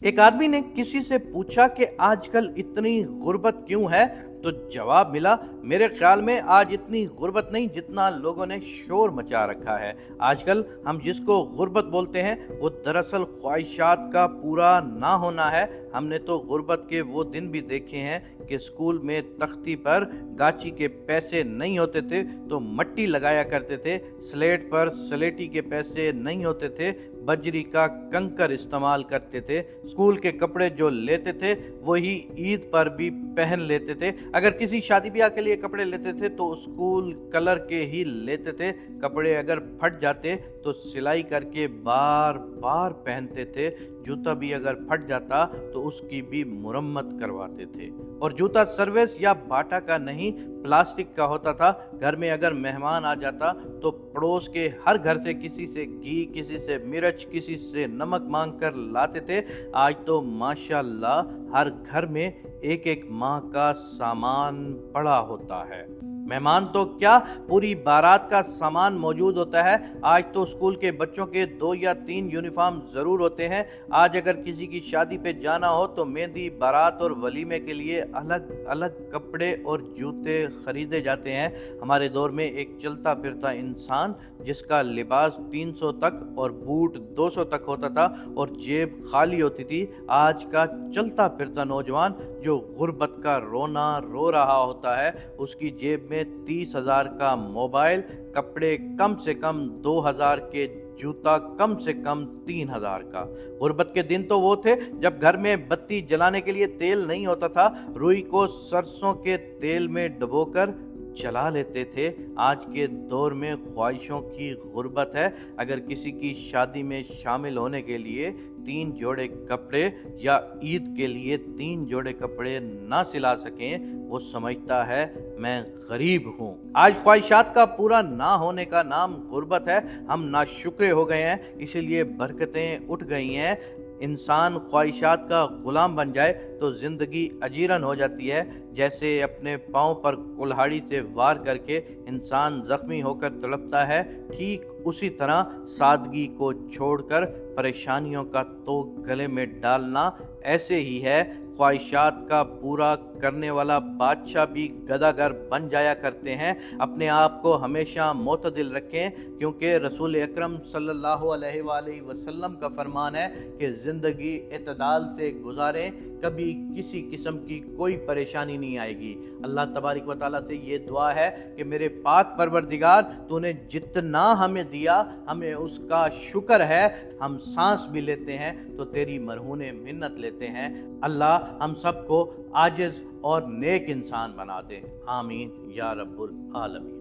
एक आदमी ने किसी से पूछा कि आजकल इतनी गुर्बत क्यों है। तो जवाब मिला, मेरे ख्याल में आज इतनी गुर्बत नहीं जितना लोगों ने शोर मचा रखा है। आजकल हम जिसको गुर्बत बोलते हैं वो दरअसल ख्वाहिशात का पूरा ना होना है। हमने तो गुर्बत के वो दिन भी देखे हैं कि स्कूल में तख्ती पर गाची के पैसे नहीं होते थे तो मट्टी लगाया करते थे, स्लेट पर स्लेटी के पैसे नहीं होते थे, बजरी का कंकर इस्तेमाल करते थे, स्कूल के कपड़े जो लेते थे वही ईद पर भी पहन लेते थे। अगर किसी शादी ब्याह के लिए कपड़े लेते थे तो स्कूल कलर के ही लेते थे। कपड़े अगर फट जाते तो सिलाई करके बार बार पहनते थे। जूता भी अगर फट जाता तो उसकी भी मुरम्मत करवाते थे। और जूता सर्विस या बाटा का नहीं, प्लास्टिक का होता था। घर में अगर मेहमान आ जाता तो पड़ोस के हर घर से किसी से घी, किसी से मिर्च, किसी से नमक मांग कर लाते थे। आज तो माशाल्लाह हर घर में एक एक माह का सामान पड़ा होता है। मेहमान तो क्या, पूरी बारात का सामान मौजूद होता है। आज तो स्कूल के बच्चों के 2 या 3 यूनिफॉर्म ज़रूर होते हैं। आज अगर किसी की शादी पे जाना हो तो मेहंदी, बारात और वलीमे के लिए अलग अलग कपड़े और जूते खरीदे जाते हैं। हमारे दौर में एक चलता फिरता इंसान जिसका लिबास 300 तक और बूट 200 तक होता था और जेब खाली होती थी। आज का चलता फिरता नौजवान जो गुर्बत का रोना रो रहा होता है, उसकी जेब में 30,000 का मोबाइल, कपड़े कम से कम 2,000 के, जूता कम से कम 3,000 का। गुर्बत के दिन तो वो थे जब घर में बत्ती जलाने के लिए तेल नहीं होता था। रुई को सरसों के तेल में डुबोकर जला लेते थे। आज के दौर में ख्वाहिशों की गुर्बत है। अगर किसी की शादी में शामिल होने के लिए 3 जोड़े कपड़े या ईद के लिए 3 जोड़े कपड़े ना सिला सकें, वो समझता है मैं गरीब हूँ। आज ख्वाहिशात का पूरा ना होने का नाम गुर्बत है। हम नाशुक्रे हो गए हैं, इसीलिए बरकतें उठ गई हैं। इंसान ख्वाहिशात का गुलाम बन जाए तो ज़िंदगी अजीरन हो जाती है। जैसे अपने पाँव पर कुल्हाड़ी से वार करके इंसान ज़ख्मी होकर तड़पता है, ठीक उसी तरह सादगी को छोड़कर परेशानियों का तोग गले में डालना ऐसे ही है। ख्वाहिशात का पूरा करने वाला बादशाह भी गदागर बन जाया करते हैं। अपने आप को हमेशा मोतदिल रखें, क्योंकि रसूल अकरम सल्लल्लाहु अलैहि वसल्लम का फरमान है कि ज़िंदगी इत्तादाल से गुजारें, कभी किसी किस्म की कोई परेशानी नहीं आएगी। अल्लाह तबारक व तआला से ये दुआ है कि मेरे पाक परवरदिगार, तूने जितना हमें दिया हमें उसका शुक्र है। हम सांस भी लेते हैं तो तेरी मरहूने मिन्नत लेते हैं। अल्लाह हम सबको आजिज़ और नेक इंसान बना दे। आमीन या रब्बुल आलमीन।